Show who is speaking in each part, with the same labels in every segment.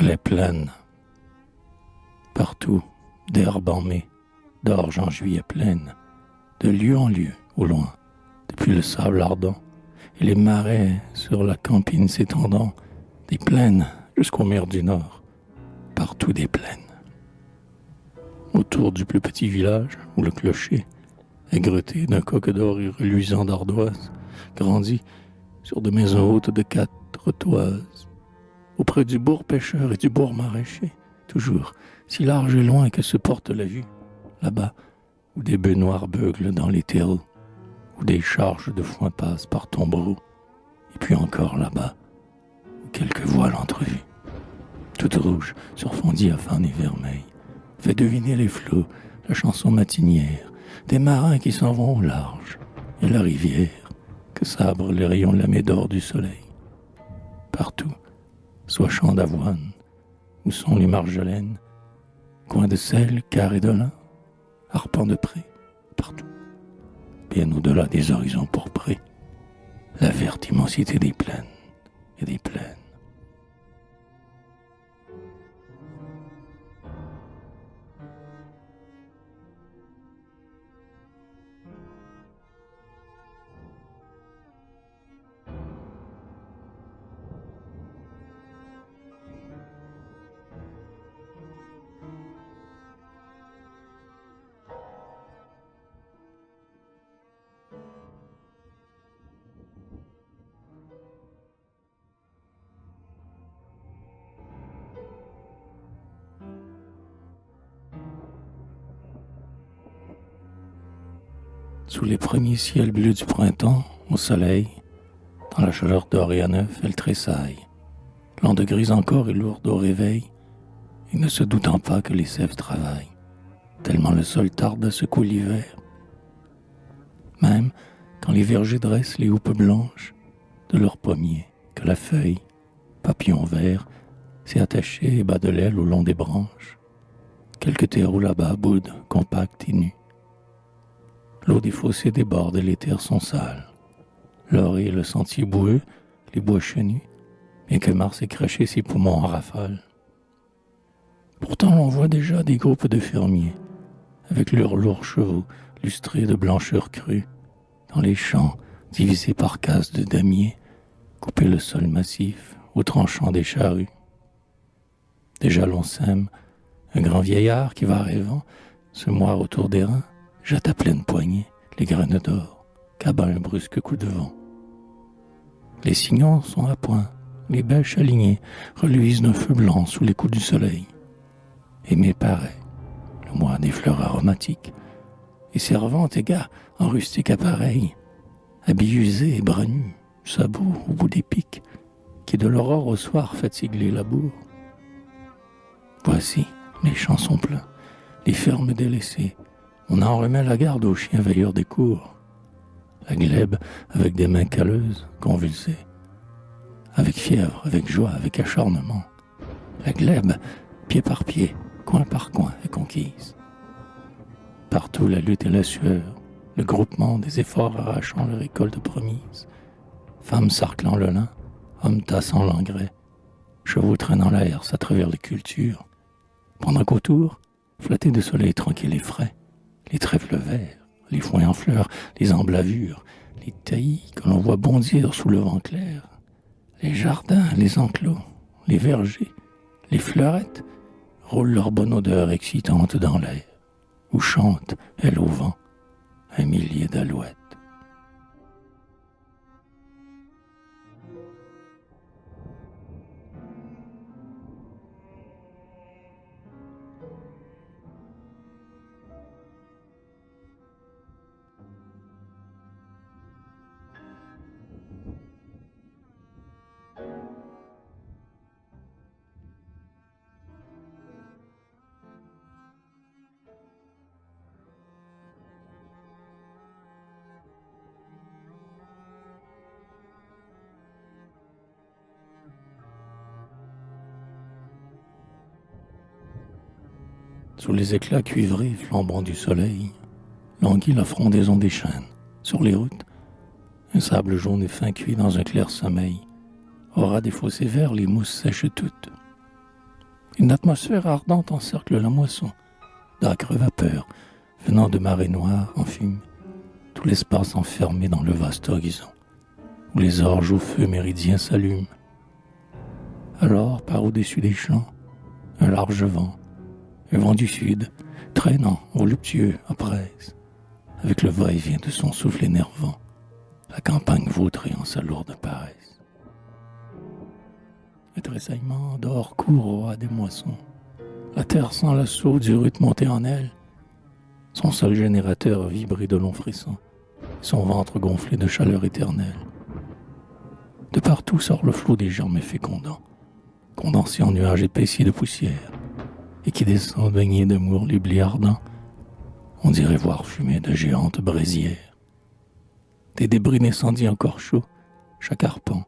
Speaker 1: les plaines. Partout, d'herbes en mai, d'orge en juillet pleine, de lieu en lieu, au loin, depuis le sable ardent, et les marais sur la campine s'étendant, des plaines jusqu'aux mers du nord, partout des plaines. Autour du plus petit village, où le clocher, aigreté d'un coq d'or et reluisant d'ardoise, grandit sur de maisons hautes de 4 toises, auprès du bourg pêcheur et du bourg maraîcher, toujours si large et loin que se porte la vue, là-bas, où des bœufs noirs beuglent dans les terreaux, où des charges de foin passent par tombereaux, et puis encore là-bas, où quelques voiles entrevues, toutes rouges sur fond diaphane et vermeil, fait deviner les flots, la chanson matinière, des marins qui s'en vont au large, et la rivière que sabrent les rayons lamés d'or du soleil. Partout, soit champs d'avoine, où sont les marjolaines, coins de sel, carrés de lin, arpents de pré, partout, bien au-delà des horizons pourprés, la verte immensité des plaines et des plaines. Sous les premiers ciels bleus du printemps, au soleil, dans la chaleur d'or et à neuf, elle tressaille, l'onde grise encore et lourde au réveil, et ne se doutant pas que les sèves travaillent, tellement le sol tarde à secouer l'hiver. Même quand les vergers dressent les houppes blanches de leurs pommiers, que la feuille, papillon vert, s'est attachée et bat de l'aile au long des branches, quelques terreaux là-bas boudent, compacts et nus. L'eau des fossés déborde et les terres sont sales. L'orée et le sentier boueux, les bois chenus, bien que Mars ait craché ses poumons en rafale. Pourtant l'on voit déjà des groupes de fermiers, avec leurs lourds chevaux lustrés de blancheur crue, dans les champs divisés par cases de damiers, couper le sol massif au tranchant des charrues. Déjà l'on sème, un grand vieillard qui va rêvant, se moire autour des reins, jette à pleine poignée les graines d'or, qu'abat un brusque coup de vent. Les signons sont à point, les bêches alignées reluisent d'un feu blanc sous les coups du soleil. Et mai paraît, le mois des fleurs aromatiques, et servantes et gars en rustique appareil, habits usés et bras nus, sabots au bout des pics, qui de l'aurore au soir fatiguent les labours. Voici, les champs sont pleins, les fermes délaissées, on en remet la garde aux chiens veilleurs des cours. La glèbe, avec des mains calleuses, convulsées. Avec fièvre, avec joie, avec acharnement. La glèbe, pied par pied, coin par coin, est conquise. Partout la lutte et la sueur, le groupement des efforts arrachant la récolte promise. Femmes sarclant le lin, hommes tassant l'engrais, chevaux traînant la herse à travers les cultures. Pendant qu'autour, flattés de soleil tranquille et frais, les trèfles verts, les foins en fleurs, les emblavures, les taillis que l'on voit bondir sous le vent clair, les jardins, les enclos, les vergers, les fleurettes roulent leur bonne odeur excitante dans l'air, où chantent, elles au vent, un millier d'alouettes. Sous les éclats cuivrés flambants du soleil, languit la frondaison des chênes. Sur les routes, un sable jaune et fin cuit dans un clair sommeil. Au ras des fossés verts, les mousses sèchent toutes. Une atmosphère ardente encercle la moisson, d'âcres vapeurs venant de marées noires enfument tout l'espace enfermé dans le vaste horizon, où les orges au feu méridien s'allument. Alors, par au-dessus des champs, un large vent, un vent du sud, traînant, voluptueux, à presse, avec le va-et-vient de son souffle énervant, la campagne vautrée en sa lourde paresse. Le tressaillement dehors court au ras des moissons. La terre sent l'assaut du rude monté en elle. Son seul générateur vibré de longs frissons, son ventre gonflé de chaleur éternelle. De partout sort le flot des germes fécondants, condensés en nuages épaissis de poussière, et qui descend baigné d'amour les blés ardents. On dirait voir fumer de géantes braisières. Des débris d'incendie encore chauds, chaque arpent,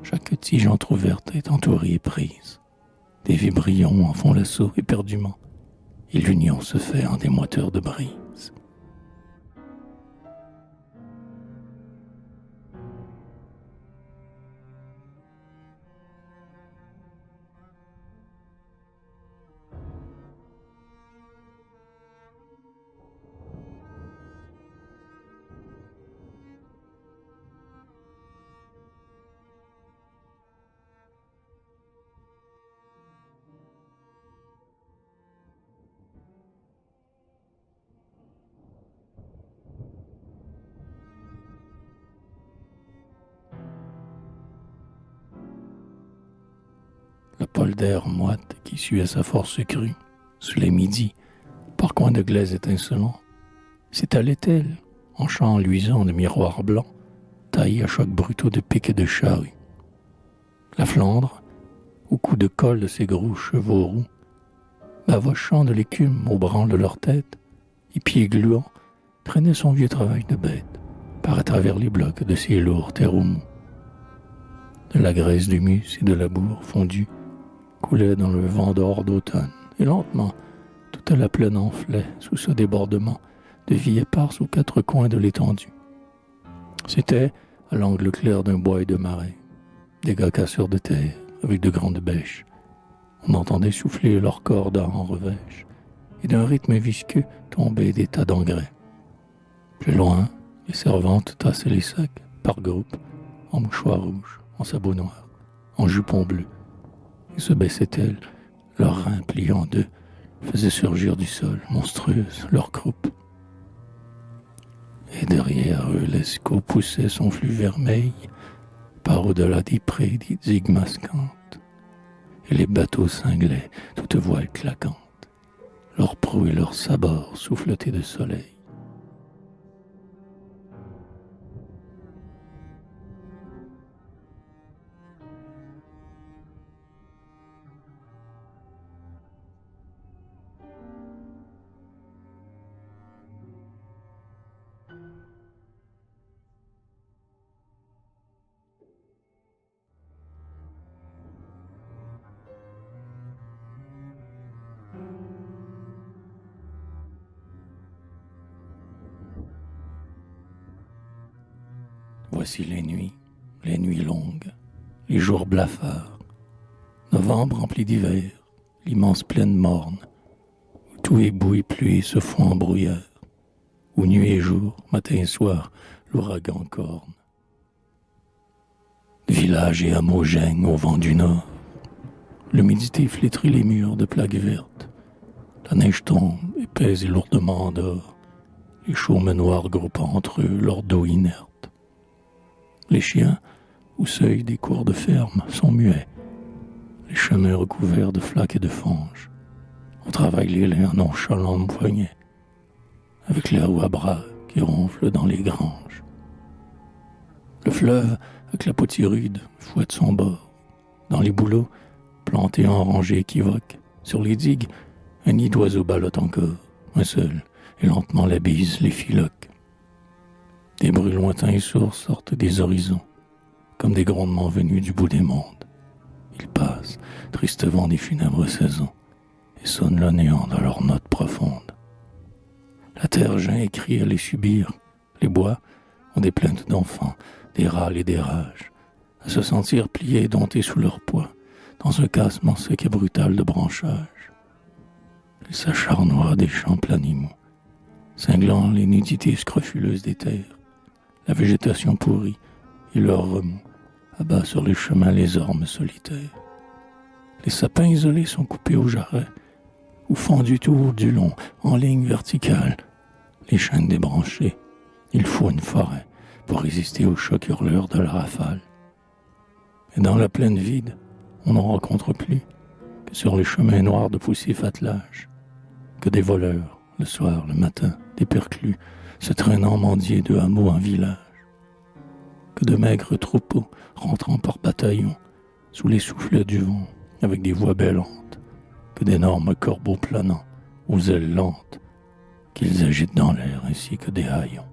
Speaker 1: chaque tige entr'ouverte est entourée et prise. Des vibrions en font l'assaut éperdument, et l'union se fait en des moiteurs de brise. Le polder moite qui suait sa force crue, sous les midis, par coins de glaise étincelants, s'étalait-elle, en champs luisants de miroirs blancs, taillés à chocs brutaux de piques et de charrues. La Flandre, au cou de colle de ses gros chevaux roux, bavochant de l'écume au branle de leur tête, et pieds gluants, traînait son vieux travail de bête, par à travers les blocs de ses lourds terreaux mous. De la graisse d'humus et de la bourre fondue coulait dans le vent d'or d'automne, et lentement, toute la plaine enflait sous ce débordement de vie éparse aux quatre coins de l'étendue. C'était, à l'angle clair d'un bois et de marais, des gars casseurs de terre avec de grandes bêches. On entendait souffler leurs cordes en revêche, et d'un rythme visqueux tombaient des tas d'engrais. Plus loin, les servantes tassaient les sacs, par groupes, en mouchoirs rouges, en sabots noirs, en jupons bleus, et se baissaient-elles, leurs reins pliés en deux, faisaient surgir du sol, monstrueuses, leurs croupes. Et derrière eux, l'escaut poussait son flux vermeil, par au-delà des prés, des digues masquantes, et les bateaux cinglaient, toutes voiles claquantes, leurs proues et leurs sabords souffletés de soleil. Voici les nuits longues, les jours blafards. Novembre rempli d'hiver, l'immense plaine morne, où tout est boue et pluie et se fond en brouillard, où nuit et jour, matin et soir, l'ouragan corne. Villages et hameaux geignent au vent du nord. L'humidité flétrit les murs de plaques vertes. La neige tombe, épaisse et lourdement en dehors, les chaumes noirs groupant entre eux leur dos inerte. Les chiens, au seuil des cours de ferme, sont muets. Les chemins recouverts de flaques et de fange. On travaille les lins nonchalants de poignets, avec les roues à bras qui ronflent dans les granges. Le fleuve, avec la potier rude, fouette son bord. Dans les bouleaux, plantés en rangées équivoques, sur les digues, un nid d'oiseaux ballotte encore, un seul, et lentement la bise les filoque. Des bruits lointains et sourds sortent des horizons, comme des grondements venus du bout des mondes. Ils passent, tristes vents des funèbres saisons, et sonnent le néant dans leurs notes profondes. La terre geint et crie à les subir. Les bois ont des plaintes d'enfants, des râles et des rages, à se sentir pliés et domptés sous leur poids, dans un cassement sec et brutal de branchage. Les s'acharnoient des champs planimaux, cinglant les nudités scrofuleuses des terres, la végétation pourrie et leur remous abat sur les chemins les ormes solitaires. Les sapins isolés sont coupés au jarret ou fendus tout du long, en ligne verticale. Les chênes débranchés, il faut une forêt pour résister au choc hurleur de la rafale. Et dans la plaine vide, on n'en rencontre plus que sur les chemins noirs de poussif attelage, que des voleurs, le soir, le matin, des perclus, se traînant mendier de hameau en village, que de maigres troupeaux rentrant par bataillon sous les soufflets du vent avec des voix bêlantes, que d'énormes corbeaux planants aux ailes lentes qu'ils agitent dans l'air ainsi que des haillons.